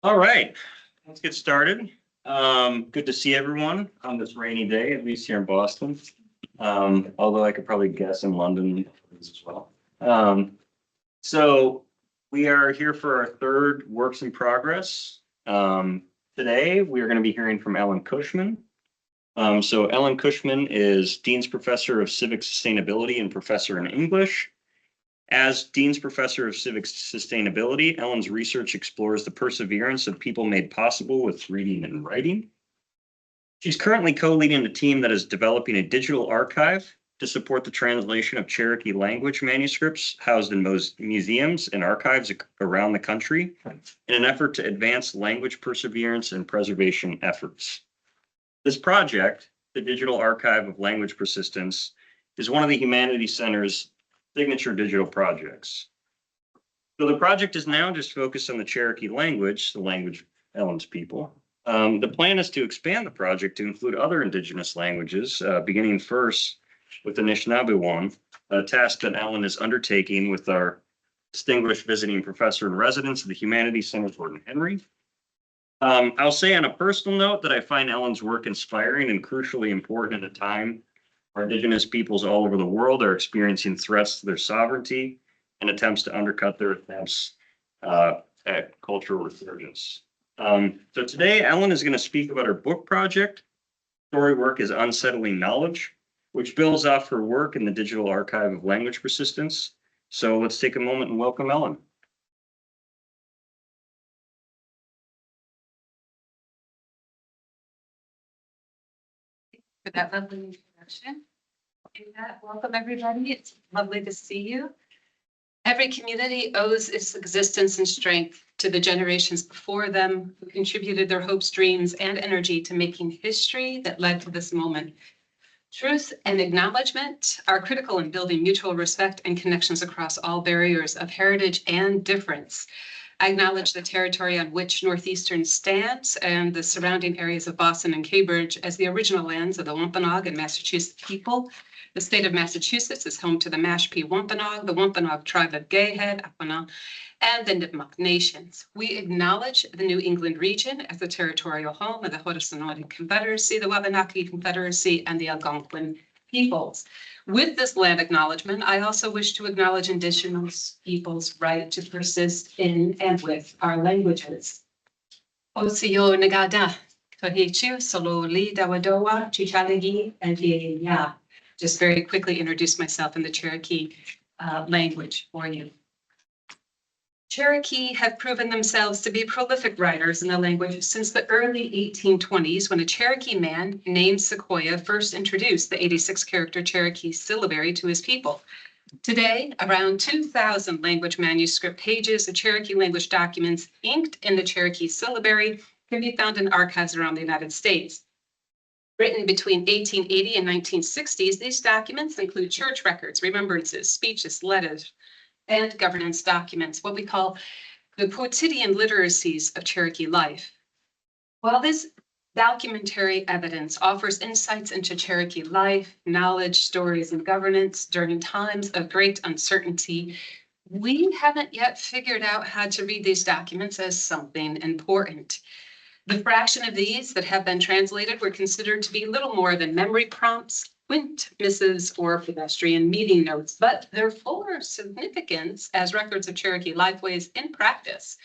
All right, let's get started. Good to see everyone on this rainy day, at least here in Boston. Although I could probably guess in London as well. So we are here for our third works in progress. Today we are going to be hearing from Ellen Cushman. So Ellen Cushman is Dean's Professor of Civic Sustainability and Professor in English. As Dean's Professor of Civic Sustainability, Ellen's research explores the perseverance of people made possible with reading and writing. She's currently co-leading a team that is developing a digital archive to support the translation of Cherokee language manuscripts housed in museums and archives around the country in an effort to advance language perseverance and preservation efforts. This project, the Digital Archive of Language Persistence, is one of the Humanities Center's signature digital projects. So the project is now just focused on the Cherokee language, the language of Ellen's people. The plan is to expand the project to include other Indigenous languages, beginning first with the Anishinaabe one, a task that Ellen is undertaking with our distinguished visiting professor in residence of the Humanities Center, Gordon Henry. I'll say on a personal note that I find Ellen's work inspiring and crucially important at a time where Indigenous peoples all over the world are experiencing threats to their sovereignty and attempts to undercut their attempts at cultural resurgence. So today, Ellen is going to speak about her book project, Storywork is Unsettling Knowledge, which builds off her work in the Digital Archive of Language Persistence. So let's take a moment and welcome Ellen. For that lovely introduction. Welcome, everybody. It's lovely to see you. Every community owes its existence and strength to the generations before them who contributed their hopes, dreams, and energy to making history that led to this moment. Truth and acknowledgement are critical in building mutual respect and connections across all barriers of heritage and difference. I acknowledge the territory on which Northeastern stands and the surrounding areas of Boston and Cambridge as the original lands of the Wampanoag and Massachusetts people. The state of Massachusetts is home to the Mashpee Wampanoag, the Wampanoag tribe of Gayhead, Apana, and the Nipmuc nations. We acknowledge the New England region as the territorial home of the Haudenosaunee Confederacy, the Wabanaki Confederacy, and the Algonquin peoples. With this land acknowledgement, I also wish to acknowledge Indigenous peoples' right to persist in and with our languages. Osio Nagada, Tohichu, Solo Li Dawadowa, Chichaligi, and Hiya. Just very quickly introduce myself in the Cherokee language for you. Cherokee have proven themselves to be prolific writers in the language since the early 1820s, when a Cherokee man named Sequoyah first introduced the 86-character Cherokee syllabary to his people. Today, around 2,000 language manuscript pages of Cherokee language documents inked in the Cherokee syllabary can be found in archives around the United States. Written between 1880 and 1960s, these documents include church records, remembrances, speeches, letters, and governance documents, what we call the quotidian literacies of Cherokee life. While this documentary evidence offers insights into Cherokee life, knowledge, stories, and governance during times of great uncertainty, we haven't yet figured out how to read these documents as something important. The fraction of these that have been translated were considered to be little more than memory prompts, quint missives, or pedestrian meeting notes, but their fuller significance as records of Cherokee lifeways in practice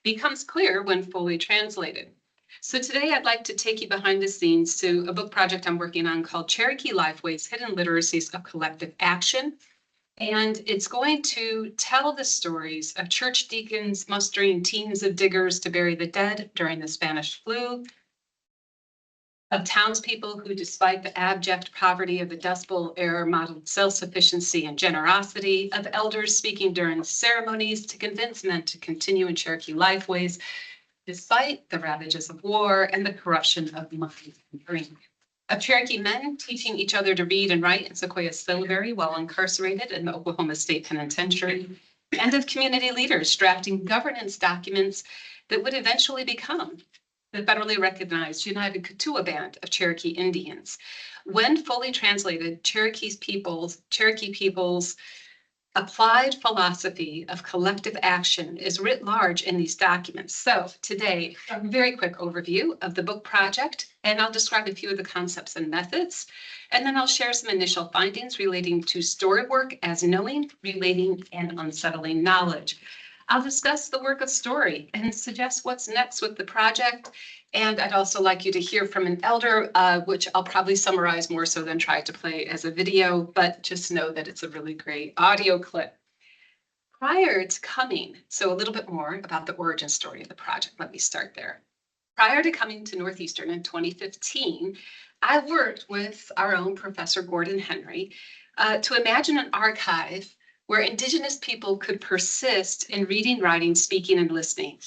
becomes clear when fully translated. So today I'd like to take you behind the scenes to a book project I'm working on called Cherokee Lifeways, Hidden Literacies of Collective Action. And it's going to tell the stories of church deacons mustering teams of diggers to bury the dead during the Spanish flu, of townspeople who, despite the abject poverty of the Dust Bowl era, modeled self-sufficiency and generosity, of elders speaking during ceremonies to convince men to continue in Cherokee lifeways, despite the ravages of war and the corruption of money and drink. Of Cherokee men teaching each other to read and write in Sequoyah syllabary while incarcerated in the Oklahoma State Penitentiary, and of community leaders drafting governance documents that would eventually become the federally recognized United Kituwa Band of Cherokee Indians. When fully translated, Cherokee peoples applied philosophy of collective action is writ large in these documents. So today, a very quick overview of the book project, and I'll describe a few of the concepts and methods. And then I'll share some initial findings relating to storywork as knowing, relating, and unsettling knowledge. I'll discuss the work of story and suggest what's next with the project. And I'd also like you to hear from an elder, which I'll probably summarize more so than try to play as a video, but just know that it's a really great audio clip. Prior to coming, so a little bit more about the origin story of the project. Let me start there. Prior to coming to Northeastern in 2015, I worked with our own Professor Gordon Henry to imagine an archive where Indigenous people could persist in reading, writing, speaking, and listening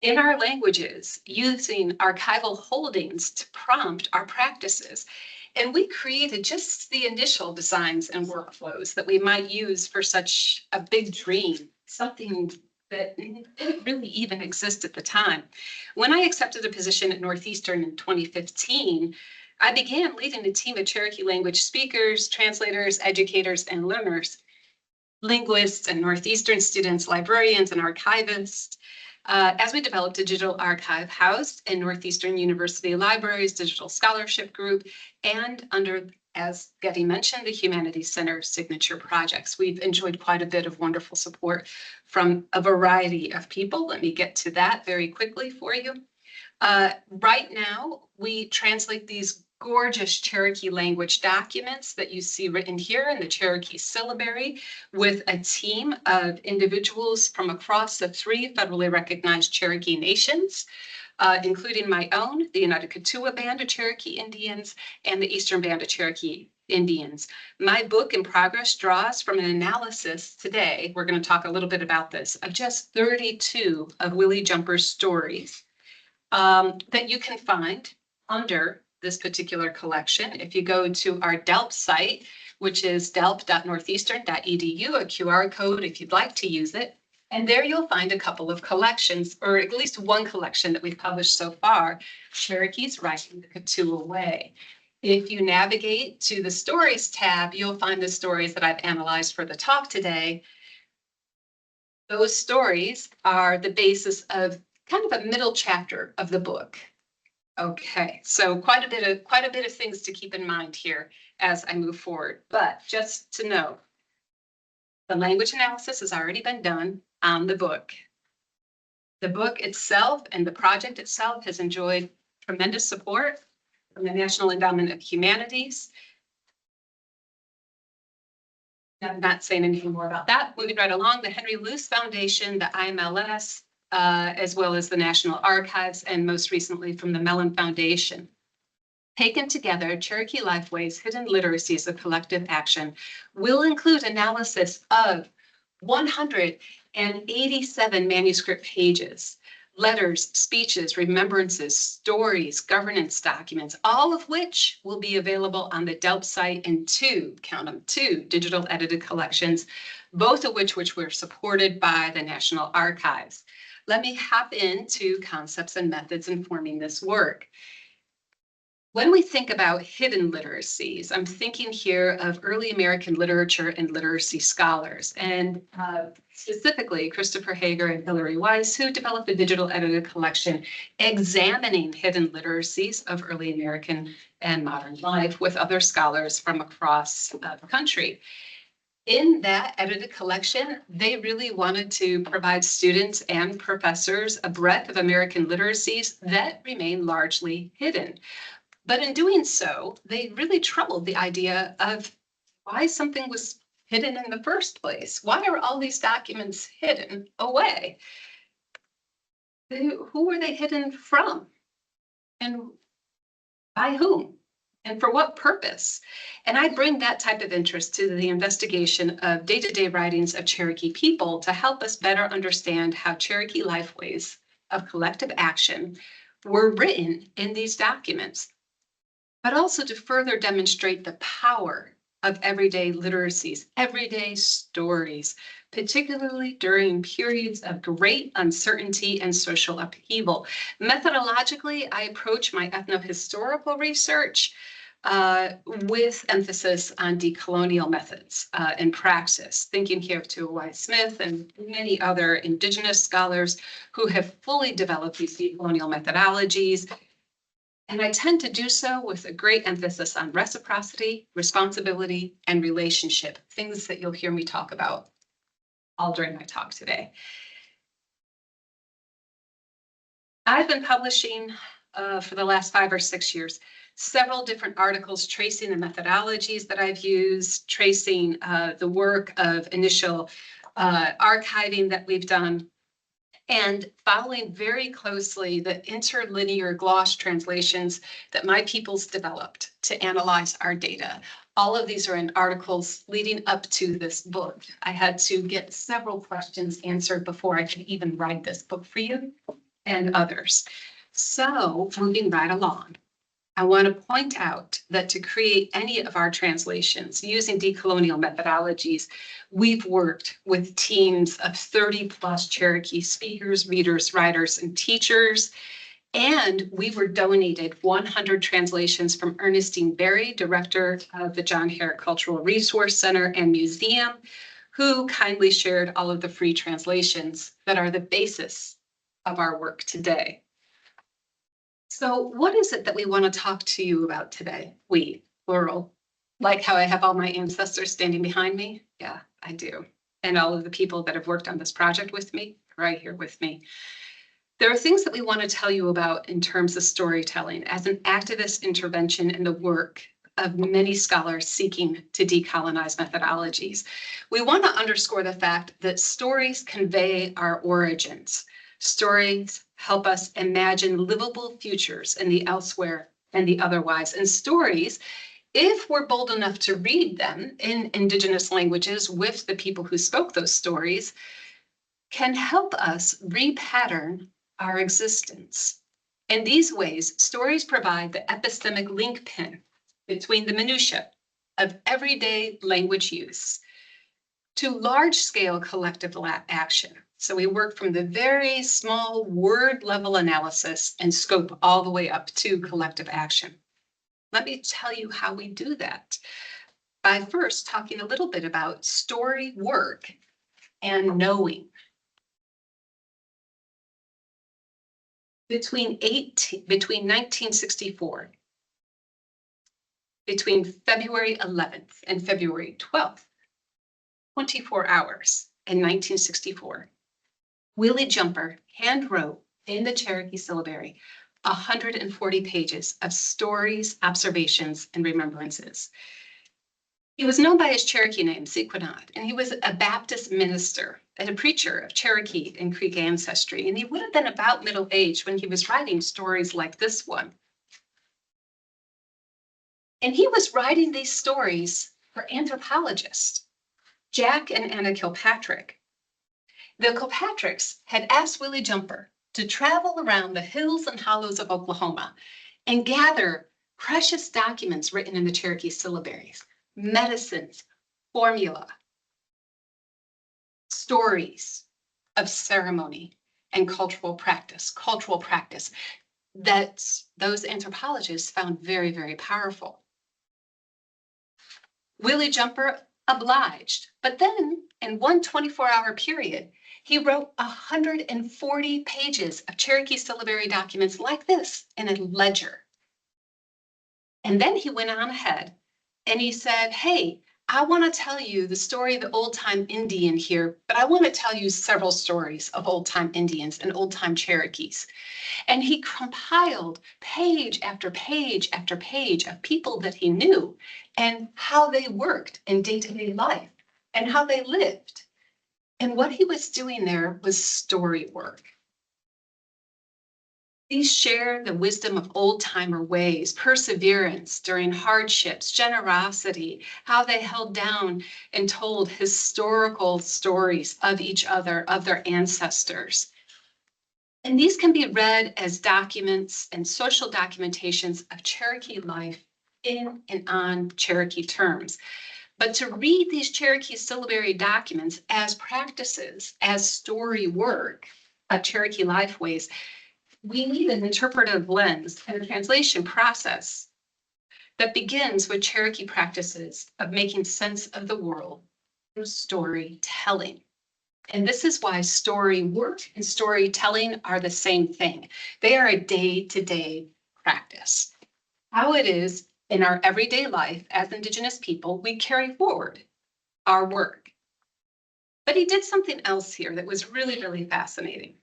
in our languages, using archival holdings to prompt our practices. And we created just the initial designs and workflows that we might use for such a big dream, something that didn't really even exist at the time. When I accepted a position at Northeastern in 2015, I began leading a team of Cherokee language speakers, translators, educators, and learners, linguists and Northeastern students, librarians, and archivists, as we developed a digital archive housed in Northeastern University Library's Digital Scholarship Group, and under, as Getty mentioned, the Humanities Center signature projects. We've enjoyed quite a bit of wonderful support from a variety of people. Let me get to that very quickly for you. Right now, we translate these gorgeous Cherokee language documents that you see written here in the Cherokee syllabary with a team of individuals from across the 3 federally recognized Cherokee nations, including my own, the United Kituwa Band of Cherokee Indians, and the Eastern Band of Cherokee Indians. My book in progress draws from an analysis today, we're going to talk a little bit about this, of just 32 of Willie Jumper's stories that you can find under this particular collection. If you go to our DELP site, which is delp.northeastern.edu, a QR code if you'd like to use it. And there you'll find a couple of collections, or at least one collection that we've published so far, Cherokee's Writing the Kituwa Way. If you navigate to the Stories tab, you'll find the stories that I've analyzed for the talk today. Those stories are the basis of kind of a middle chapter of the book. Okay, so quite a bit of things to keep in mind here as I move forward. But just to know, the language analysis has already been done on the book. The book itself and the project itself has enjoyed tremendous support from the National Endowment of Humanities. I'm not saying anything more about that. Moving right along, the Henry Luce Foundation, the IMLS, as well as the National Archives, and most recently from the Mellon Foundation. Taken together, Cherokee Lifeways Hidden Literacies of Collective Action will include analysis of 187 manuscript pages, letters, speeches, remembrances, stories, governance documents, all of which will be available on the DELP site in 2, count them, 2 digital edited collections, both of which were supported by the National Archives. Let me hop into concepts and methods informing this work. When we think about hidden literacies, I'm thinking here of early American literature and literacy scholars, and specifically Christopher Hager and Hilary Weiss, who developed a digital edited collection examining hidden literacies of early American and modern life with other scholars from across the country. In that edited collection, they really wanted to provide students and professors a breadth of American literacies that remain largely hidden. But in doing so, they really troubled the idea of why something was hidden in the first place. Why are all these documents hidden away? Who were they hidden from? And by whom? And for what purpose? And I bring that type of interest to the investigation of day-to-day writings of Cherokee people to help us better understand how Cherokee lifeways of collective action were written in these documents, but also to further demonstrate the power of everyday literacies, everyday stories, particularly during periods of great uncertainty and social upheaval. Methodologically, I approach my ethnohistorical research with emphasis on decolonial methods and praxis. Thinking here of Tua Smith and many other Indigenous scholars who have fully developed these decolonial methodologies. And I tend to do so with a great emphasis on reciprocity, responsibility, and relationship, things that you'll hear me talk about all during my talk today. I've been publishing for the last 5 or 6 years several different articles tracing the methodologies that I've used, tracing the work of initial archiving that we've done, and following very closely the interlinear gloss translations that my peoples developed to analyze our data. All of these are in articles leading up to this book. I had to get several questions answered before I could even write this book for you and others. So moving right along, I want to point out that to create any of our translations using decolonial methodologies, we've worked with teams of 30 plus Cherokee speakers, readers, writers, and teachers. And we were donated 100 translations from Ernestine Berry, director of the John Hare Cultural Resource Center and Museum, who kindly shared all of the free translations that are the basis of our work today. So what is it that we want to talk to you about today? We, plural. Like how I have all my ancestors standing behind me? Yeah, I do. And all of the people that have worked on this project with me, right here with me. There are things that we want to tell you about in terms of storytelling as an activist intervention in the work of many scholars seeking to decolonize methodologies. We want to underscore the fact that stories convey our origins. Stories help us imagine livable futures in the elsewhere and the otherwise. And stories, if we're bold enough to read them in Indigenous languages with the people who spoke those stories, can help us repattern our existence. In these ways, stories provide the epistemic link pin between the minutiae of everyday language use to large-scale collective action. So we work from the very small word level analysis and scope all the way up to collective action. Let me tell you how we do that by first talking a little bit about story work and knowing. Between 1964, between February 11th and February 12th, 24 hours in 1964, Willie Jumper hand wrote in the Cherokee syllabary 140 pages of stories, observations, and remembrances. He was known by his Cherokee name, Sequanad, and he was a Baptist minister and a preacher of Cherokee and Creek ancestry. And he would have been about middle age when he was writing stories like this one. And he was writing these stories for anthropologists, Jack and Anna Kilpatrick. The Kilpatricks had asked Willie Jumper to travel around the hills and hollows of Oklahoma and gather precious documents written in the Cherokee syllabaries, medicines, formula, stories of ceremony and cultural practice that those anthropologists found very, very powerful. Willie Jumper obliged, but then in one 24-hour period, he wrote 140 pages of Cherokee syllabary documents like this in a ledger. And then he went on ahead and he said, hey, I want to tell you the story of the old-time Indian here, but I want to tell you several stories of old-time Indians and old-time Cherokees. And he compiled page after page after page of people that he knew and how they worked in day-to-day life and how they lived. And what he was doing there was story work. These share the wisdom of old-timer ways, perseverance during hardships, generosity, how they held down and told historical stories of each other, of their ancestors. And these can be read as documents and social documentations of Cherokee life in and on Cherokee terms. But to read these Cherokee syllabary documents as practices, as story work of Cherokee lifeways, we need an interpretive lens and a translation process that begins with Cherokee practices of making sense of the world through storytelling. And this is why story work and storytelling are the same thing. They are a day-to-day practice. How it is in our everyday life as Indigenous people, we carry forward our work. But he did something else here that was really, really fascinating.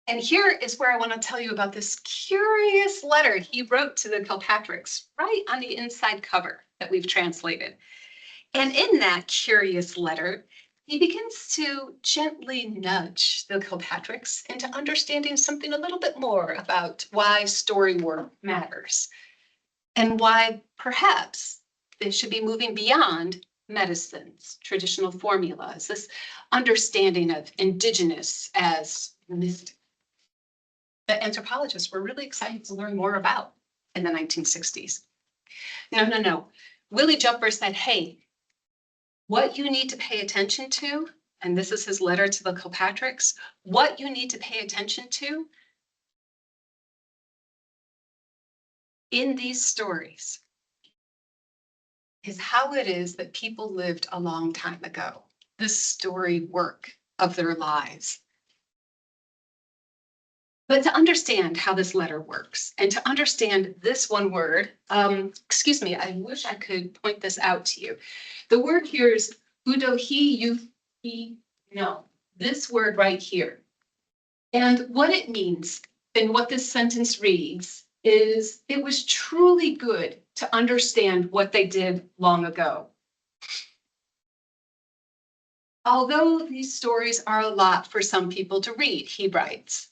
And here is where I want to tell you about this curious letter he wrote to the Kilpatricks, right on the inside cover that we've translated. And in that curious letter, he begins to gently nudge the Kilpatricks into understanding something a little bit more about why story work matters and why perhaps they should be moving beyond medicines, traditional formulas, this understanding of Indigenous as mystic that anthropologists were really excited to learn more about in the 1960s. No. Willie Jumper said, hey, what you need to pay attention to, and this is his letter to the Kilpatricks, what you need to pay attention to in these stories is how it is that people lived a long time ago, the story work of their lives. But to understand how this letter works and to understand this one word, excuse me, I wish I could point this out to you. The word here is udohi yuhi no, this word right here. And what it means and what this sentence reads is it was truly good to understand what they did long ago. Although these stories are a lot for some people to read, he writes,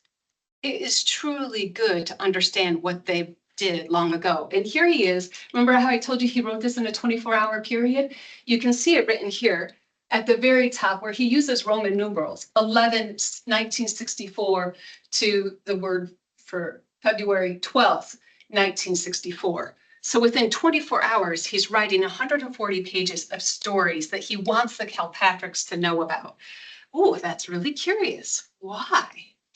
it is truly good to understand what they did long ago. And here he is. Remember how I told you he wrote this in a 24-hour period? You can see it written here at the very top where he uses Roman numerals, 1964 to the word for February 12th, 1964. So within 24 hours, he's writing 140 pages of stories that he wants the Kilpatricks to know about. Oh, that's really curious. Why?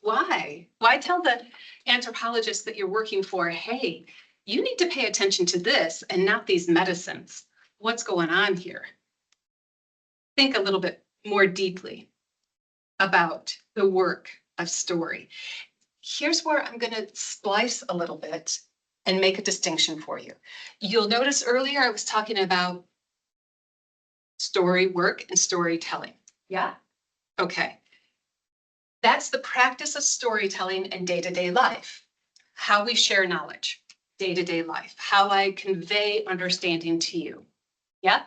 Why? Why tell the anthropologist that you're working for, hey, you need to pay attention to this and not these medicines? What's going on here? Think a little bit more deeply about the work of story. Here's where I'm going to splice a little bit and make a distinction for you. You'll notice earlier I was talking about story work and storytelling. Yeah? Okay. That's the practice of storytelling in day-to-day life, how we share knowledge, day-to-day life, how I convey understanding to you. Yeah?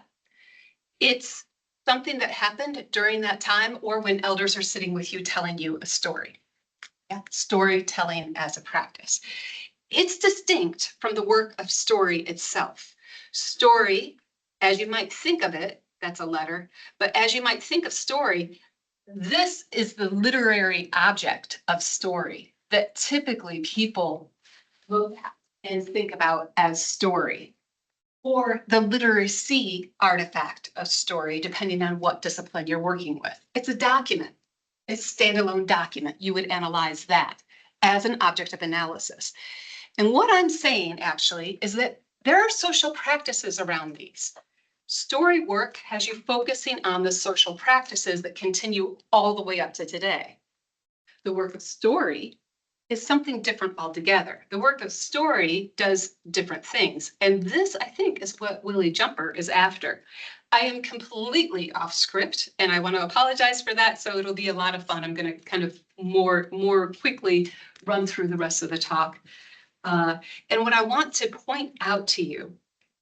It's something that happened during that time or when elders are sitting with you telling you a story. Yeah? Storytelling as a practice. It's distinct from the work of story itself. Story, as you might think of it, that's a letter, but as you might think of story, this is the literary object of story that typically people look at and think about as story, or the literacy artifact of story, depending on what discipline you're working with. It's a document, it's a standalone document. You would analyze that as an object of analysis. And what I'm saying actually is that there are social practices around these. Story work has you focusing on the social practices that continue all the way up to today. The work of story is something different altogether. The work of story does different things. And this, I think, is what Willie Jumper is after. I am completely off script, and I want to apologize for that. So it'll be a lot of fun. I'm going to kind of more quickly run through the rest of the talk. And what I want to point out to you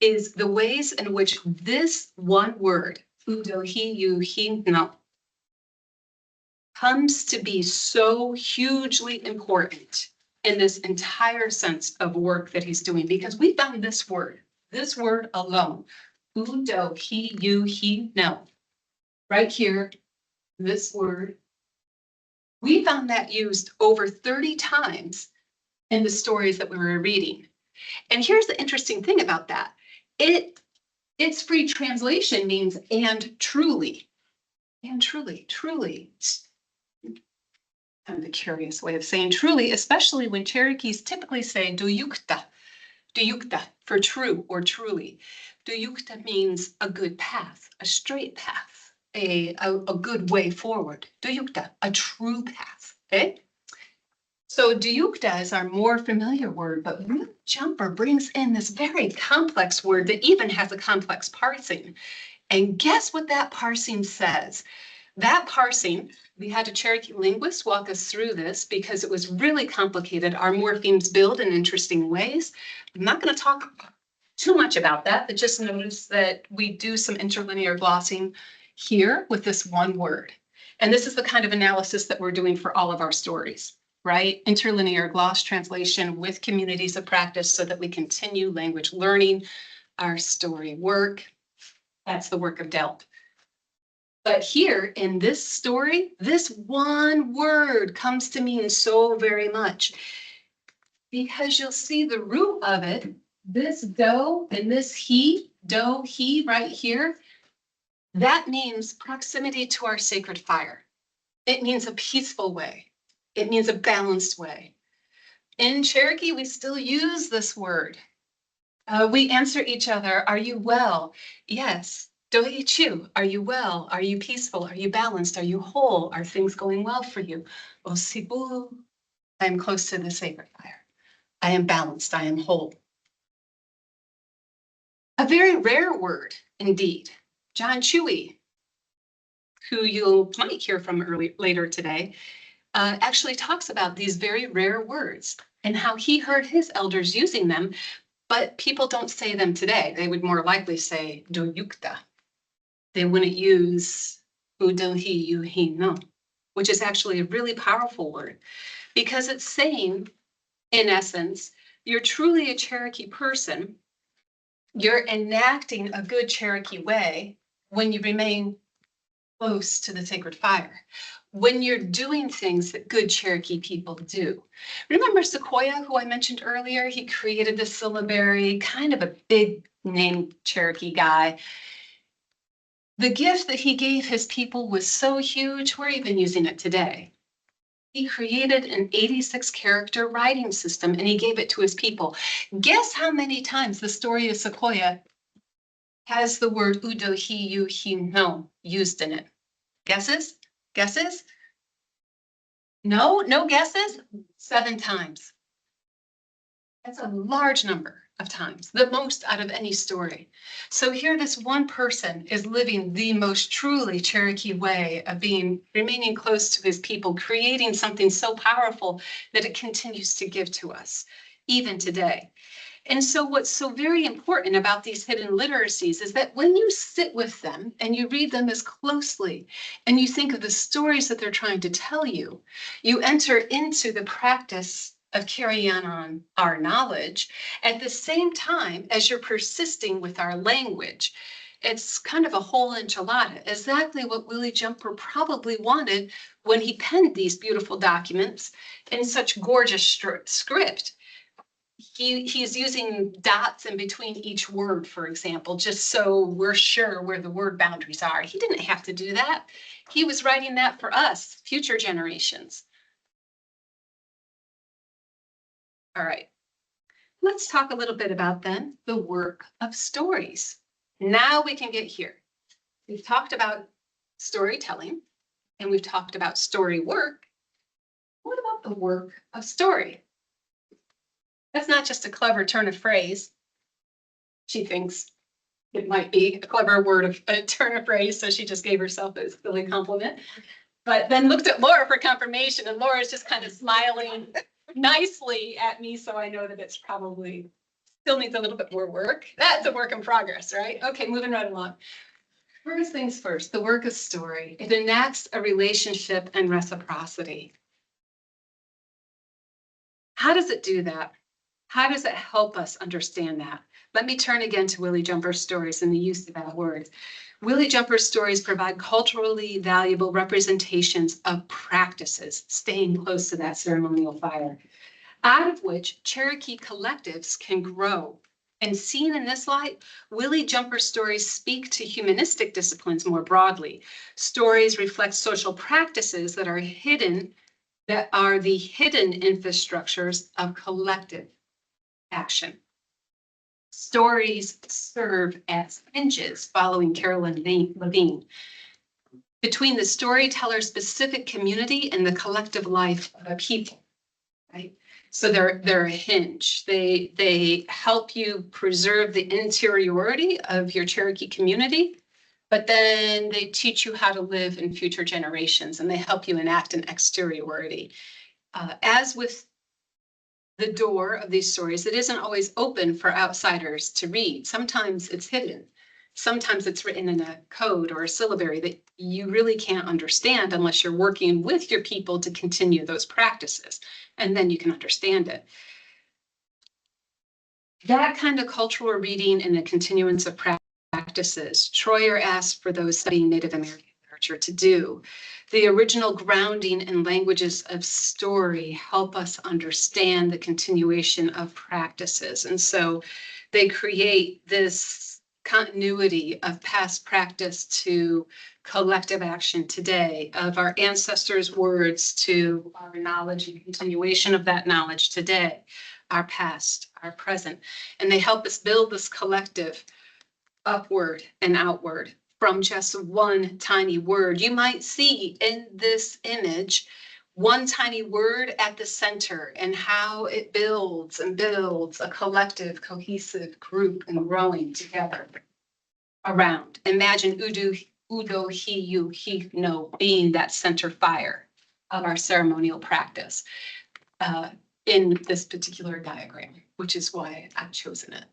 is the ways in which this one word, udohi, comes to be so hugely important in this entire sense of work that he's doing, because we found this word alone, udohi, right here, this word, we found that used over 30 times in the stories that we were reading. And here's the interesting thing about that. Its free translation means and truly. And truly. Kind of a curious way of saying truly, especially when Cherokees typically say duyukta. for true or truly. Duyukta means a good path, a straight path, a good way forward. Duyukta, a true path, okay? So duyukta is our more familiar word, but Willie Jumper brings in this very complex word that even has a complex parsing. And guess what that parsing says? That parsing, we had a Cherokee linguist walk us through this because it was really complicated. Our morphemes build in interesting ways. I'm not going to talk too much about that, but just notice that we do some interlinear glossing here with this one word. And this is the kind of analysis that we're doing for all of our stories, right? Interlinear gloss translation with communities of practice so that we continue language learning, our story work. That's the work of DELP. But here in this story, this one word comes to mean so very much because you'll see the root of it, this do and this he, do, he right here, that means proximity to our sacred fire. It means a peaceful way. It means a balanced way. In Cherokee, we still use this word. We answer each other, are you well? Yes. Doichu, are you well? Are you peaceful? Are you balanced? Are you whole? Are things going well for you? Osibu, I am close to the sacred fire. I am balanced. I am whole. A very rare word indeed. John Chewy, who you might hear from later today, actually talks about these very rare words and how he heard his elders using them, but people don't say them today. They would more likely say doyukta. They wouldn't use udohi yuhi no, which is actually a really powerful word because it's saying, in essence, you're truly a Cherokee person. You're enacting a good Cherokee way when you remain close to the sacred fire, when you're doing things that good Cherokee people do. Remember Sequoia, who I mentioned earlier? He created the syllabary, kind of a big name Cherokee guy. The gift that he gave his people was so huge, we're even using it today. He created an 86 character writing system and he gave it to his people. Guess how many times the story of Sequoia has the word udo, he, you, he, no used in it? Guesses? Guesses? No, no guesses? 7 times. That's a large number of times, the most out of any story. So here this one person is living the most truly Cherokee way of remaining close to his people, creating something so powerful that it continues to give to us, even today. And so what's so very important about these hidden literacies is that when you sit with them and you read them as closely and you think of the stories that they're trying to tell you, you enter into the practice of carrying on our knowledge at the same time as you're persisting with our language. It's kind of a whole enchilada, exactly what Willie Jumper probably wanted when he penned these beautiful documents in such gorgeous script. He's using dots in between each word, for example, just so we're sure where the word boundaries are. He didn't have to do that. He was writing that for us, future generations. All right, let's talk a little bit about then the work of stories. Now we can get here. We've talked about storytelling and we've talked about story work. What about the work of story? That's not just a clever turn of phrase. She thinks it might be a clever word of a turn of phrase, so she just gave herself a silly compliment. But then looked at Laura for confirmation, and Laura's just kind of smiling nicely at me, so I know that it's probably still needs a little bit more work. That's a work in progress, right? Okay, moving right along. First things first, the work of story. It enacts a relationship and reciprocity. How does it do that? How does it help us understand that? Let me turn again to Willie Jumper's stories and the use of that word. Willie Jumper's stories provide culturally valuable representations of practices, staying close to that ceremonial fire, out of which Cherokee collectives can grow. And seen in this light, Willie Jumper's stories speak to humanistic disciplines more broadly. Stories reflect social practices that are the hidden infrastructures of collective action. Stories serve as hinges, following Carolyn Levine, between the storyteller's specific community and the collective life of a people, right? So they're a hinge. They help you preserve the interiority of your Cherokee community, but then they teach you how to live in future generations, and they help you enact an exteriority. As with the door of these stories, it isn't always open for outsiders to read. Sometimes it's hidden. Sometimes it's written in a code or a syllabary that you really can't understand unless you're working with your people to continue those practices, and then you can understand it. That kind of cultural reading and a continuance of practices, Troyer asked for those studying Native American literature to do. The original grounding and languages of story help us understand the continuation of practices. And so they create this continuity of past practice to collective action today, of our ancestors' words to our knowledge and continuation of that knowledge today, our past, our present. And they help us build this collective upward and outward from just one tiny word. You might see in this image one tiny word at the center and how it builds and builds a collective, cohesive group and growing together around. Imagine Udo, He, You, He, No being that center fire of our ceremonial practice in this particular diagram, which is why I've chosen it.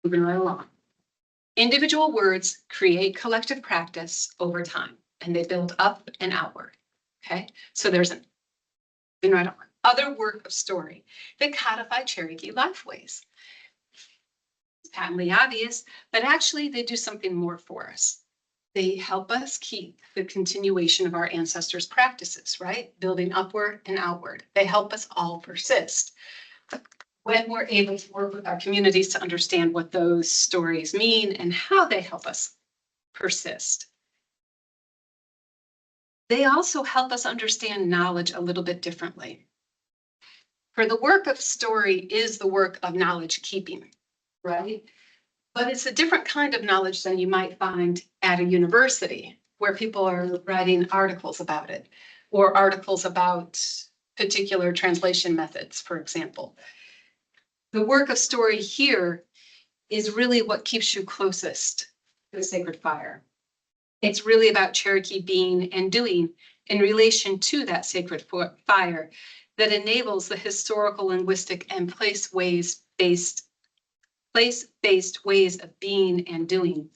Moving right along. Individual words create collective practice over time, and they build up and outward. Okay, so there's an right on. Other work of story that codify Cherokee lifeways. It's patently obvious, but actually they do something more for us. They help us keep the continuation of our ancestors' practices, right? Building upward and outward. They help us all persist. When we're able to work with our communities to understand what those stories mean and how they help us persist. They also help us understand knowledge a little bit differently. For the work of story is the work of knowledge keeping, right? But it's a different kind of knowledge than you might find at a university where people are writing articles about it, or articles about particular translation methods, for example. The work of story here is really what keeps you closest to the sacred fire. It's really about Cherokee being and doing in relation to that sacred fire that enables the historical, linguistic, and place-based ways of being and doing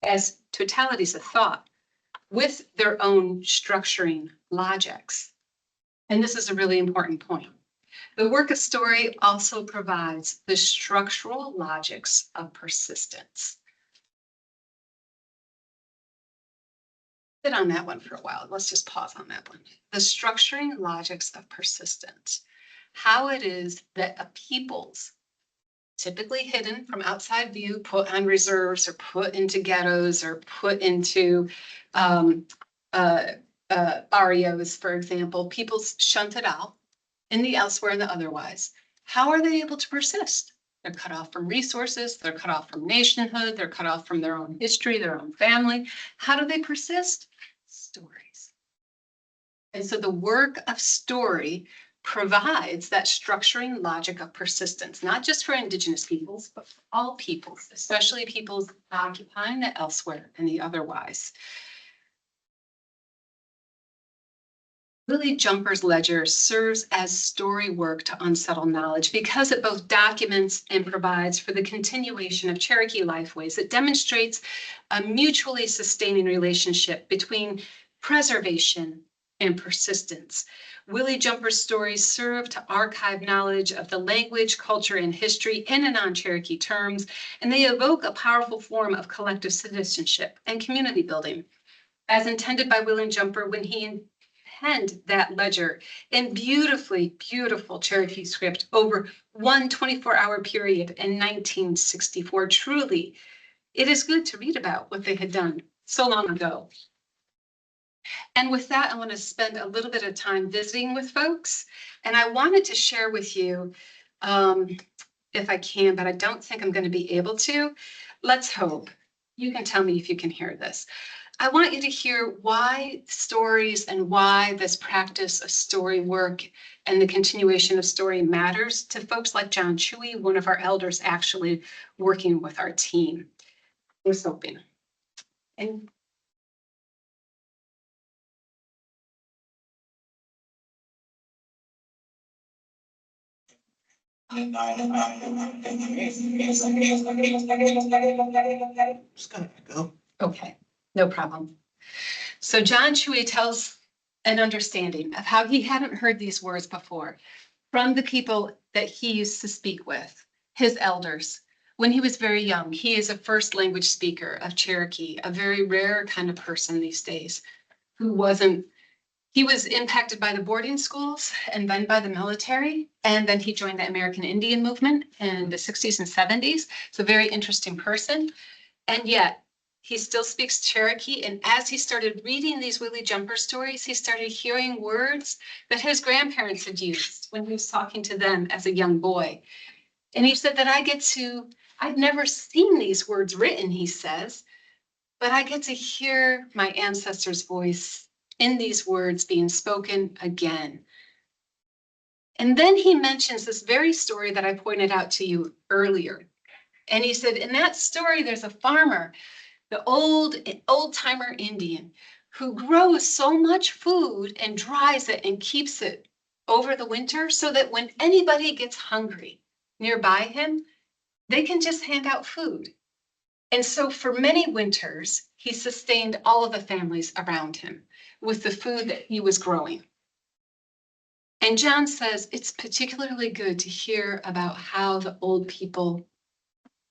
as totalities of thought with their own structuring logics. And this is a really important point. The work of story also provides the structural logics of persistence. Sit on that one for a while. Let's just pause on that one. The structuring logics of persistence. How it is that a people's typically hidden from outside view, put on reserves or put into ghettos or put into barrios, for example, people's shunted out in the elsewhere and the otherwise. How are they able to persist? They're cut off from resources, they're cut off from nationhood, they're cut off from their own history, their own family. How do they persist? Stories. And so the work of story provides that structuring logic of persistence, not just for Indigenous peoples, but for all peoples, especially peoples occupying the elsewhere and the otherwise. Willie Jumper's ledger serves as story work to unsettle knowledge because it both documents and provides for the continuation of Cherokee lifeways. It demonstrates a mutually sustaining relationship between preservation and persistence. Willie Jumper's stories serve to archive knowledge of the language, culture, and history in and on Cherokee terms, and they evoke a powerful form of collective citizenship and community building. As intended by Willie Jumper when he penned that ledger in beautiful Cherokee script over one 24-hour period in 1964. Truly, it is good to read about what they had done so long ago. And with that, I want to spend a little bit of time visiting with folks. And I wanted to share with you if I can, but I don't think I'm going to be able to. Let's hope. You can tell me if you can hear this. I want you to hear why stories and why this practice of story work and the continuation of story matters to folks like John Chewy, one of our elders actually working with our team. We're hoping. And Just gonna go. okay, no problem. So John Chewy tells an understanding of how he hadn't heard these words before from the people that he used to speak with, his elders. When he was very young, he is a first language speaker of Cherokee, a very rare kind of person these days who wasn't. He was impacted by the boarding schools and then by the military. And then he joined the American Indian movement in the 60s and 70s. It's a very interesting person. And yet he still speaks Cherokee. And as he started reading these Willie Jumper stories, he started hearing words that his grandparents had used when he was talking to them as a young boy. And he said that I'd never seen these words written, he says, but I get to hear my ancestors' voice in these words being spoken again. And then he mentions this very story that I pointed out to you earlier. And he said, in that story, there's a farmer, the old timer Indian, who grows so much food and dries it and keeps it over the winter so that when anybody gets hungry nearby him, they can just hand out food. And so for many winters, he sustained all of the families around him with the food that he was growing. And John says it's particularly good to hear about how the old people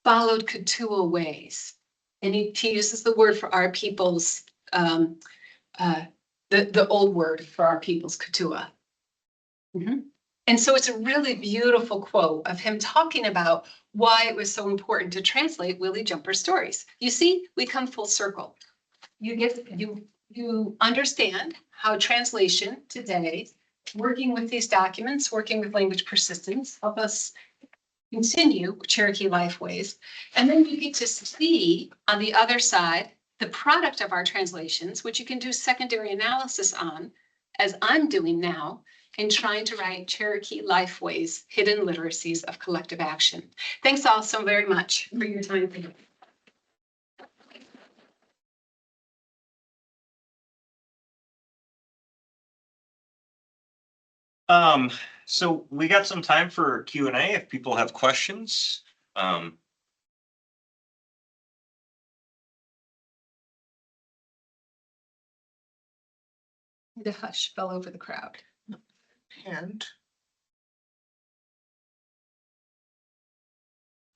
followed Katua ways. And he uses the word for our people's, the old word for our people's Katua. And so it's a really beautiful quote of him talking about why it was so important to translate Willie Jumper stories. You see, we come full circle. You understand how translation today, working with these documents, working with language persistence, help us continue Cherokee lifeways. And then you get to see on the other side, the product of our translations, which you can do secondary analysis on, as I'm doing now, in trying to write Cherokee lifeways, hidden literacies of collective action. Thanks all so very much for your time today. So we got some time for Q&A if people have questions. The hush fell over the crowd. And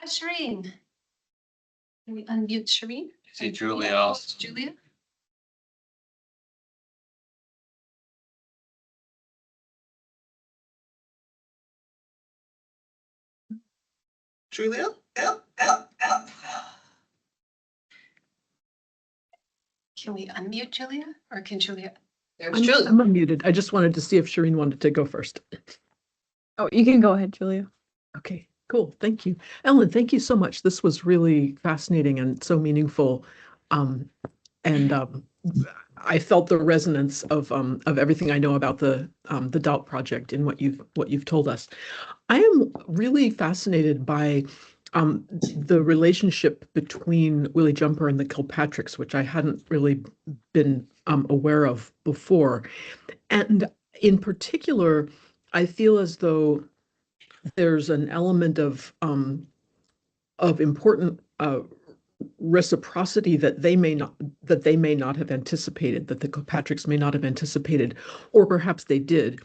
Shireen. Can we unmute Shireen? See Julia also. Julia? Julia? Can we unmute Julia or can Julia? There's I'm Julia. unmuted. I just wanted to see if Shireen wanted to go first. Oh, you can go ahead, Julia. Okay, cool. Thank you. Ellen, thank you so much. This was really fascinating and so meaningful. I felt the resonance of everything I know about the Doubt Project in what you've told us. I am really fascinated by the relationship between Willie Jumper and the Kilpatricks, which I hadn't really been aware of before. And in particular, I feel as though there's an element of important reciprocity that they may not have anticipated, that the Kilpatricks may not have anticipated, or perhaps they did.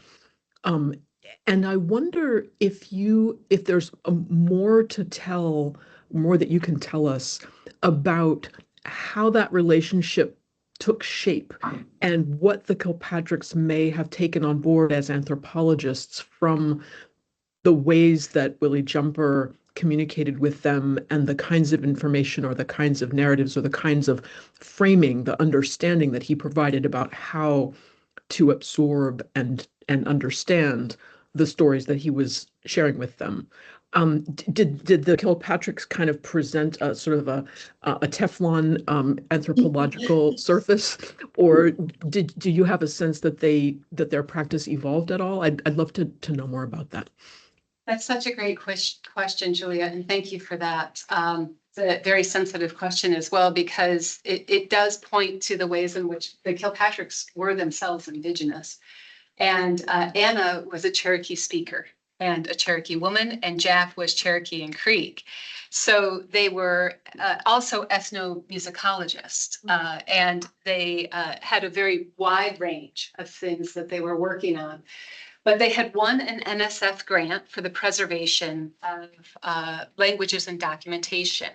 And I wonder if there's more that you can tell us about how that relationship took shape and what the Kilpatricks may have taken on board as anthropologists from the ways that Willie Jumper communicated with them and the kinds of information or the kinds of narratives or the kinds of framing, the understanding that he provided about how to absorb and understand the stories that he was sharing with them. Did the Kilpatricks kind of present a sort of a Teflon anthropological surface, or do you have a sense that their practice evolved at all? I'd love to know more about that. That's such a great question, Julia, and thank you for that. It's a very sensitive question as well, because it does point to the ways in which the Kilpatricks were themselves Indigenous. And Anna was a Cherokee speaker and a Cherokee woman, and Jack was Cherokee and Creek. So they were also ethnomusicologists, and they had a very wide range of things that they were working on. But they had won an NSF grant for the preservation of languages and documentation.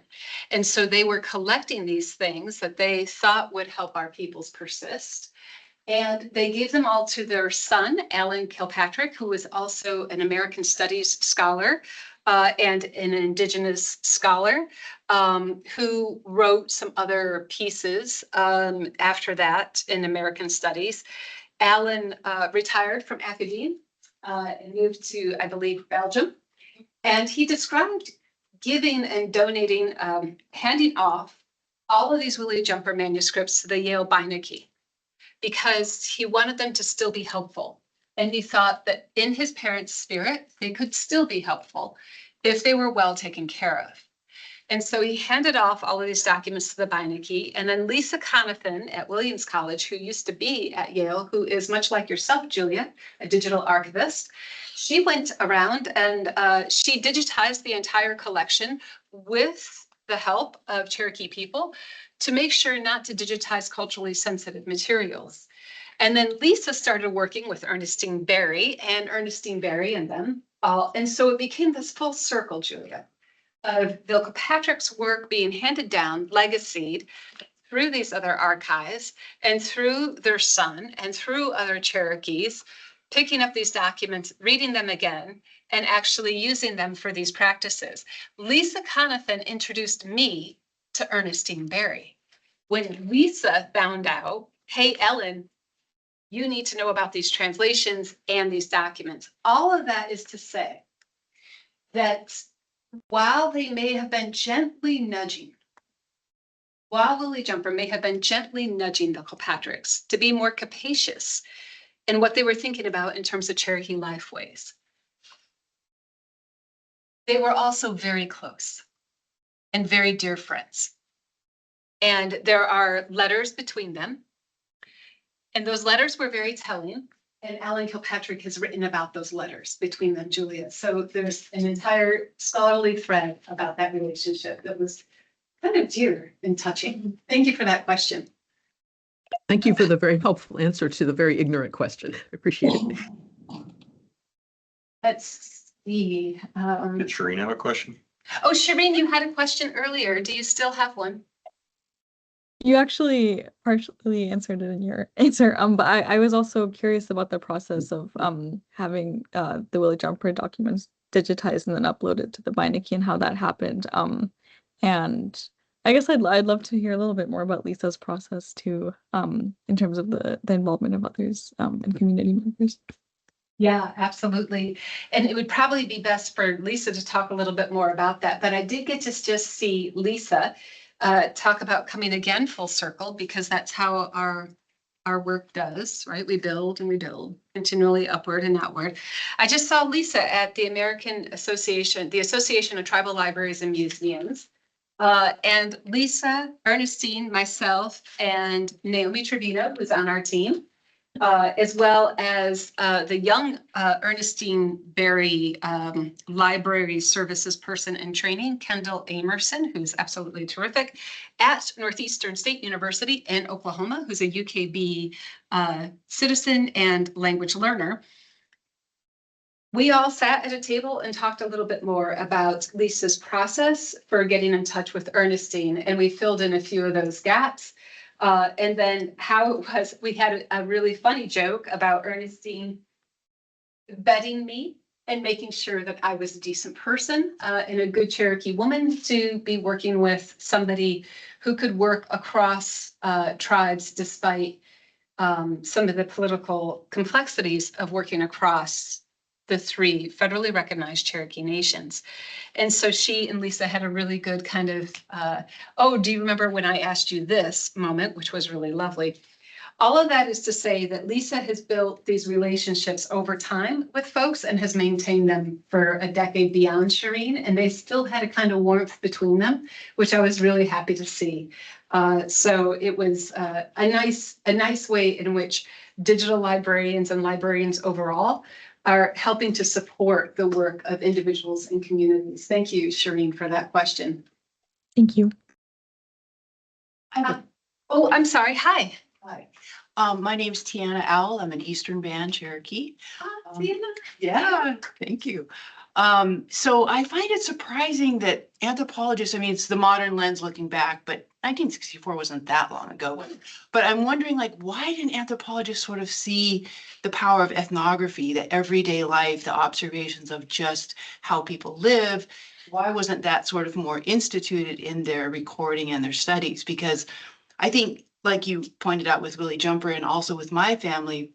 And so they were collecting these things that they thought would help our peoples persist. And they gave them all to their son, Alan Kilpatrick, who was also an American Studies scholar and an Indigenous scholar, who wrote some other pieces after that in American Studies. Alan retired from academia and moved to, I believe, Belgium. And he described giving and donating, handing off all of these Willie Jumper manuscripts to the Yale Beinecke, because he wanted them to still be helpful. And he thought that in his parents' spirit, they could still be helpful if they were well taken care of. And so he handed off all of these documents to the Beinecke. And then Lisa Conathan at Williams College, who used to be at Yale, who is much like yourself, Julia, a digital archivist, she went around and she digitized the entire collection with the help of Cherokee people to make sure not to digitize culturally sensitive materials. And then Lisa started working with Ernestine Berry and them all. And so it became this full circle, Julia, of the Kilpatrick's work being handed down, legacied through these other archives and through their son and through other Cherokees, picking up these documents, reading them again, and actually using them for these practices. Lisa Conathan introduced me to Ernestine Berry. When Lisa found out, hey, Ellen, you need to know about these translations and these documents. All of that is to say that while they may have been gently nudging, while Willie Jumper may have been gently nudging the Kilpatricks to be more capacious in what they were thinking about in terms of Cherokee lifeways, they were also very close and very dear friends. And there are letters between them. And those letters were very telling. And Alan Kilpatrick has written about those letters between them, Julia. So there's an entire scholarly thread about that relationship that was kind of dear and touching. Thank you for that question. Thank you for the very helpful answer to the very ignorant question. I appreciate it. Let's see. Did Shireen have a question? Oh, Shireen, you had a question earlier. Do you still have one? You actually partially answered it in your answer. But I was also curious about the process of having the Willie Jumper documents digitized and then uploaded to the Beinecke and how that happened. And I guess I'd love to hear a little bit more about Lisa's process too, in terms of the involvement of others and community members. Yeah, absolutely. And it would probably be best for Lisa to talk a little bit more about that. But I did get to just see Lisa talk about coming again full circle, because that's how our work does, right? We build and we build continually upward and outward. I just saw Lisa at the American Association, the Association of Tribal Libraries and Museums. And Lisa, Ernestine, myself, and Naomi Trevino, who's on our team, as well as the young Ernestine Berry library services person in training, Kendall Amerson, who's absolutely terrific, at Northeastern State University in Oklahoma, who's a UKB citizen and language learner. We all sat at a table and talked a little bit more about Lisa's process for getting in touch with Ernestine, and we filled in a few of those gaps. And then how it was, we had a really funny joke about Ernestine vetting me and making sure that I was a decent person and a good Cherokee woman to be working with somebody who could work across tribes despite some of the political complexities of working across the three federally recognized Cherokee nations. And so she and Lisa had a really good kind of, oh, do you remember when I asked you this moment, which was really lovely. All of that is to say that Lisa has built these relationships over time with folks and has maintained them for a decade beyond Shireen, and they still had a kind of warmth between them, which I was really happy to see. So it was a nice way in which digital librarians and librarians overall are helping to support the work of individuals and communities. Thank you, Shireen, for that question. Thank you. Oh, I'm sorry. Hi. Hi. My name's Tiana Owl. I'm an Eastern Band Cherokee. Tiana. Yeah, thank you. So I find it surprising that anthropologists, I mean, it's the modern lens looking back, but 1964 wasn't that long ago. But I'm wondering, like, why didn't anthropologists sort of see the power of ethnography, the everyday life, the observations of just how people live? Why wasn't that sort of more instituted in their recording and their studies? Because I think, like you pointed out with Willie Jumper and also with my family,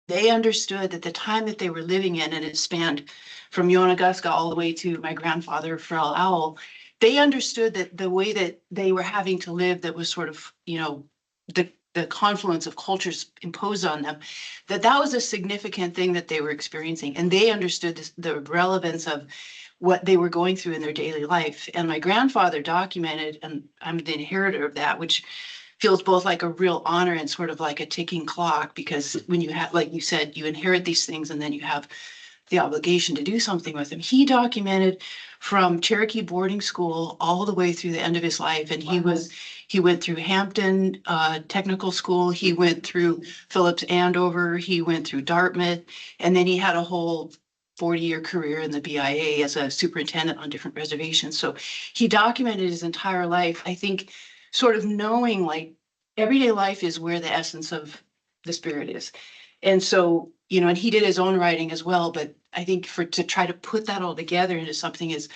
they understood that the time that they were living in, and it spanned from Yonaguska all the way to my grandfather, Frel Owl, they understood that the way that they were having to live, that was sort of, you know, the confluence of cultures imposed on them, that was a significant thing that they were experiencing. And they understood the relevance of what they were going through in their daily life. And my grandfather documented, and I'm the inheritor of that, which feels both like a real honor and sort of like a ticking clock, because when you have, like you said, you inherit these things and then you have the obligation to do something with them. He documented from Cherokee boarding school all the way through the end of his life. And he went through Hampton Technical School. He went through Phillips Andover. He went through Dartmouth. And then he had a whole 40-year career in the BIA as a superintendent on different reservations. So he documented his entire life. I think sort of knowing, like, everyday life is where the essence of the spirit is. And so, you know, and he did his own writing as well, but I think to try to put that all together into something is,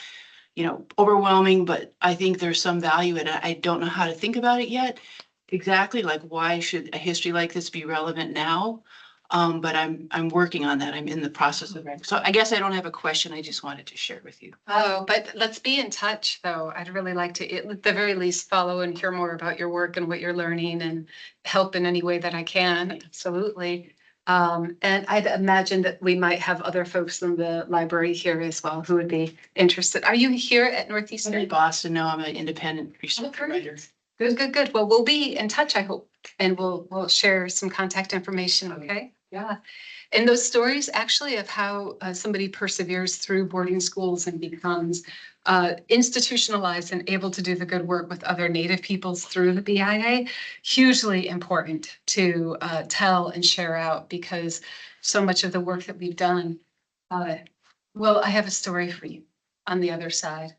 you know, overwhelming, but I think there's some value in it. I don't know how to think about it yet exactly, like, why should a history like this be relevant now? But I'm working on that. I'm in the process of it. So I guess I don't have a question. I just wanted to share with you. Oh, but let's be in touch, though. I'd really like to, at the very least, follow and hear more about your work and what you're learning and help in any way that I can. Absolutely. And I'd imagine that we might have other folks in the library here as well who would be interested. Are you here at I'm Northeastern? in Boston. No, I'm an independent research writer. Good, good, good. Well, we'll be in touch, I hope, and we'll share some contact information, okay? Yeah. And those stories actually of how somebody perseveres through boarding schools and becomes institutionalized and able to do the good work with other Native peoples through the BIA, hugely important to tell and share out, because so much of the work that we've done, well, I have a story for you on the other side.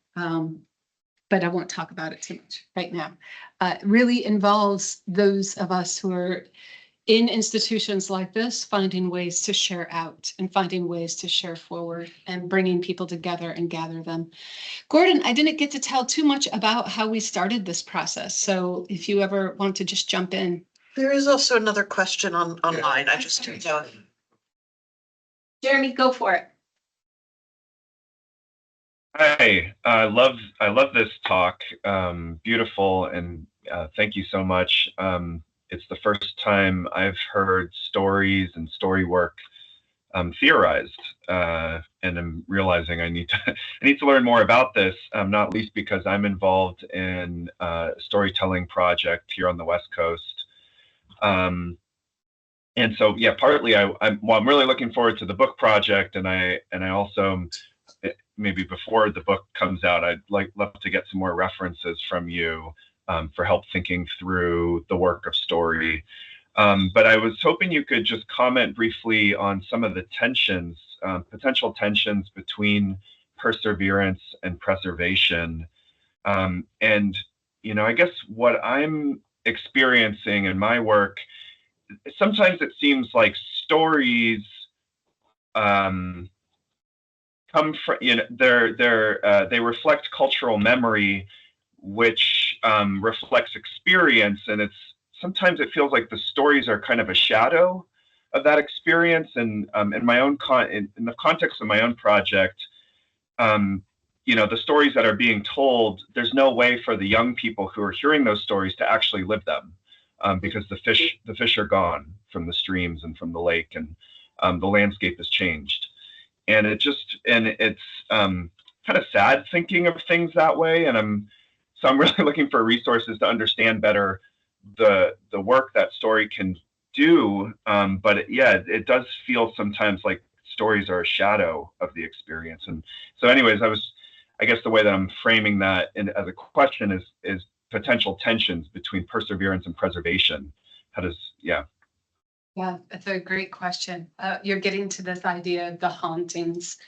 But I won't talk about it too much right now. It really involves those of us who are in institutions like this, finding ways to share out and finding ways to share forward and bringing people together and gather them. Gordon, I didn't get to tell too much about how we started this process. So if you ever want to just jump in. There is also another question online. I just, Jeremy, go for it. Hi, I love this talk. Beautiful, and thank you so much. It's the first time I've heard stories and story work theorized, and I'm realizing I need to learn more about this. Not least because I'm involved in a storytelling project here on the West Coast, and so yeah, partly I'm really looking forward to the book project, and I also, maybe before the book comes out, I'd love to get some more references from you for help thinking through the work of story. But I was hoping you could just comment briefly on some of the tensions, potential tensions between perseverance and preservation. And, you know, I guess what I'm experiencing in my work, sometimes it seems like stories come from, you know, they reflect cultural memory, which reflects experience, and sometimes it feels like the stories are kind of a shadow that experience, and in my own in the context of my own project, the stories that are being told, there's no way for the young people who are hearing those stories to actually live them, because the fish are gone from the streams and from the lake, and the landscape has changed. And it's kind of sad thinking of things that way. And I'm really looking for resources to understand better the work that story can do. But it does feel sometimes like stories are a shadow of the experience. And so anyways, I guess the way that I'm framing that as a question is potential tensions between perseverance and preservation. Yeah, that's a great question. You're getting to this idea of the hauntings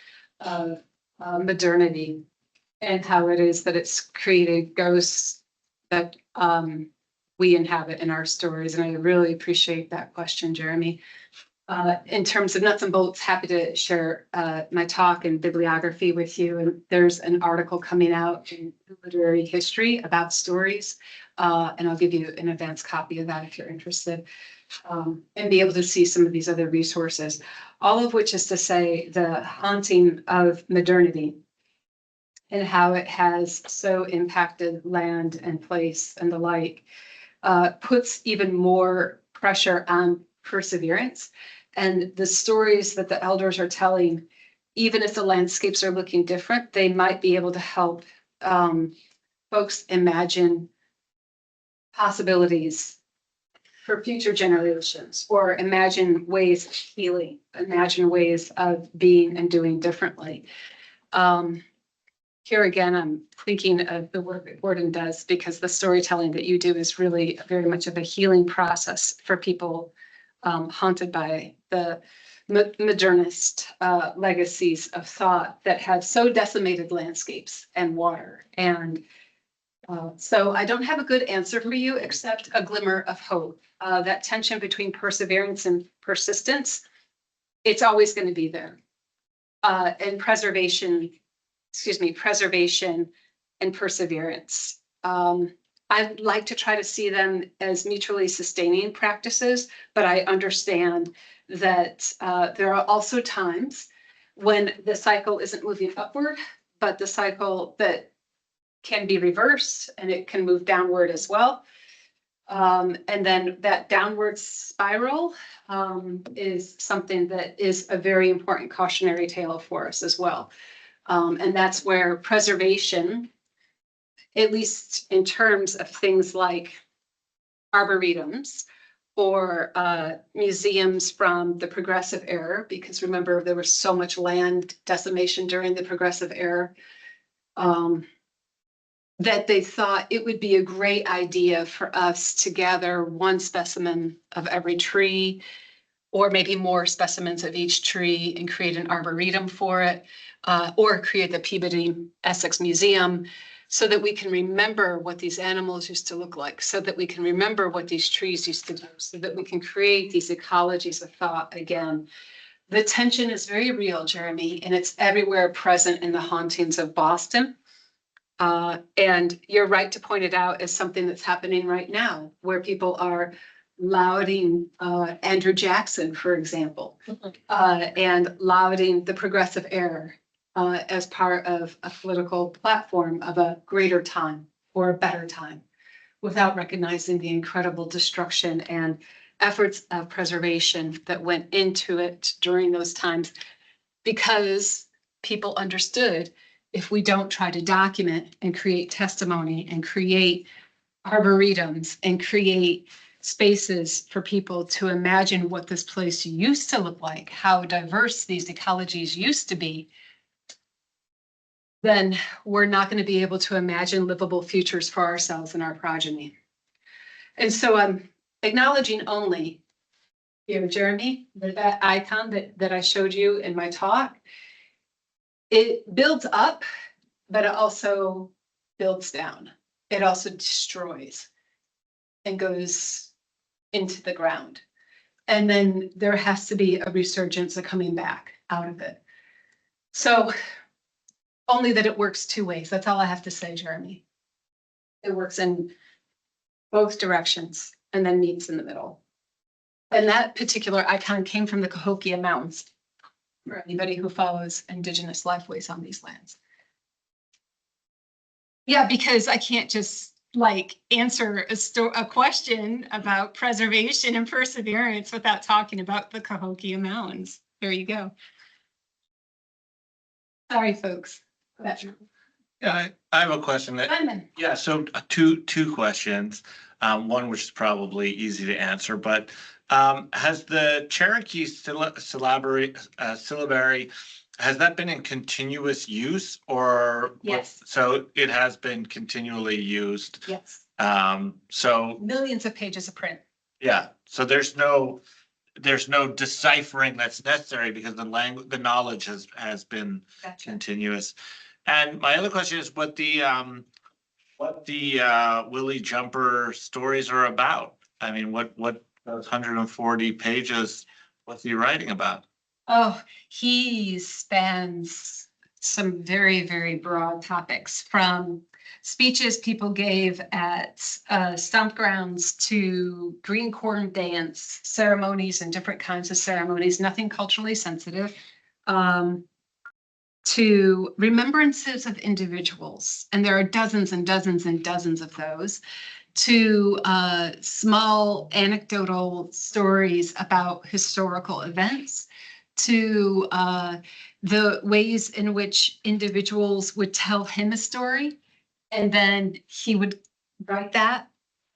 of modernity and how it is that it's created ghosts that we inhabit in our stories. And I really appreciate that question, Jeremy. In terms of nuts and bolts, happy to share my talk and bibliography with you. And there's an article coming out in Literary History about stories. And I'll give you an advanced copy of that if you're interested, and be able to see some of these other resources. All of which is to say the haunting of modernity and how it has so impacted land and place and the like, puts even more pressure on perseverance. And the stories that the elders are telling, even if the landscapes are looking different, they might be able to help folks imagine possibilities for future generations, or imagine ways of healing, imagine ways of being and doing differently. Here again, I'm thinking of the work that Gordon does, because the storytelling that you do is really very much of a healing process for people haunted by the modernist legacies of thought that have so decimated landscapes and water. And so I don't have a good answer for you, except a glimmer of hope. That tension between perseverance and persistence, it's always going to be there. And preservation and perseverance. I'd like to try to see them as mutually sustaining practices, but I understand that there are also times when the cycle isn't moving upward, but the cycle that can be reversed, and it can move downward as well. And then that downward spiral is something that is a very important cautionary tale for us as well. And that's where preservation, at least in terms of things like arboretums or museums from the Progressive Era, because remember, there was so much land decimation during the Progressive Era, that they thought it would be a great idea for us to gather one specimen of every tree, or maybe more specimens of each tree, and create an arboretum for it, or create the Peabody Essex Museum, so that we can remember what these animals used to look like, so that we can remember what these trees used to do, so that we can create these ecologies of thought again. The tension is very real, Jeremy, and it's everywhere present in the hauntings of Boston. And you're right to point it out as something that's happening right now, where people are lauding Andrew Jackson, for example, and lauding the Progressive Era as part of a political platform of a greater time or a better time, without recognizing the incredible destruction and efforts of preservation that went into it during those times, because people understood, if we don't try to document and create testimony and create arboretums and create spaces for people to imagine what this place used to look like, how diverse these ecologies used to be, then we're not going to be able to imagine livable futures for ourselves and our progeny. And so I'm acknowledging only here, Jeremy, that icon that I showed you in my talk. It builds up, but it also builds down. It also destroys and goes into the ground. And then there has to be a resurgence of coming back out of it. So only that it works two ways. That's all I have to say, Jeremy. It works in both directions and then meets in the middle. And that particular icon came from the Cahokia Mountains, for anybody who follows Indigenous lifeways on these lands. Yeah, because I can't just like answer a question about preservation and perseverance without talking about the Cahokia Mountains. There you go. Sorry, folks. Yeah, I have a question that, Simon. yeah, so two questions. One which is probably easy to answer, but has the Cherokee syllabary, has that been in continuous use or? Yes. So it has been continually used. Yes. So Millions of pages of print. yeah, so there's no deciphering that's necessary because the knowledge has been Gotcha. continuous. And my other question is what the Willie Jumper stories are about. I mean, what those 140 pages, what's he writing about? Oh, he spans some very, very broad topics, from speeches people gave at stomp grounds to green corn dance ceremonies and different kinds of ceremonies, nothing culturally sensitive, to remembrances of individuals. And there are dozens and dozens and dozens of those, to small anecdotal stories about historical events, to the ways in which individuals would tell him a story, and then he would write that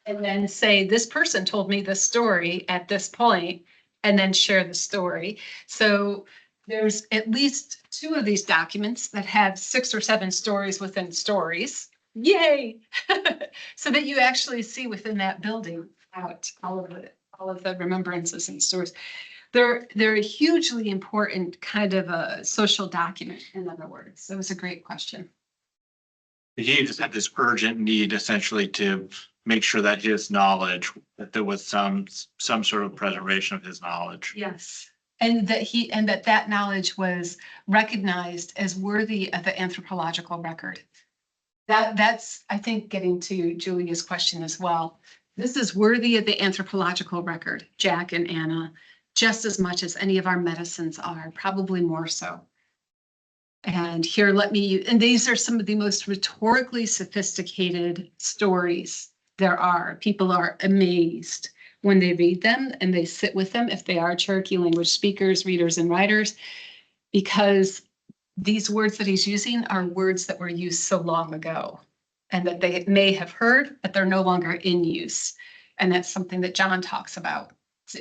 and then say, this person told me this story at this point, and then share the story. So there's at least 2 of these documents that have 6 or 7 stories within stories. Yay! So that you actually see within that building out all of the remembrances and stories. They're a hugely important kind of a social document, in other words. So it was a great question. He just had this urgent need essentially to make sure that his knowledge, that there was some sort of preservation of his knowledge. Yes. And that knowledge was recognized as worthy of the anthropological record. That's, I think, getting to Julia's question as well. This is worthy of the anthropological record, Jack and Anna, just as much as any of our medicines are, probably more so. And here, and these are some of the most rhetorically sophisticated stories there are. People are amazed when they read them and they sit with them, if they are Cherokee language speakers, readers, and writers, because these words that he's using are words that were used so long ago and that they may have heard, but they're no longer in use. And that's something that John talks about.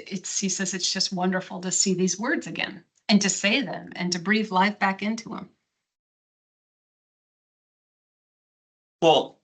He says it's just wonderful to see these words again and to say them and to breathe life back into them. Well,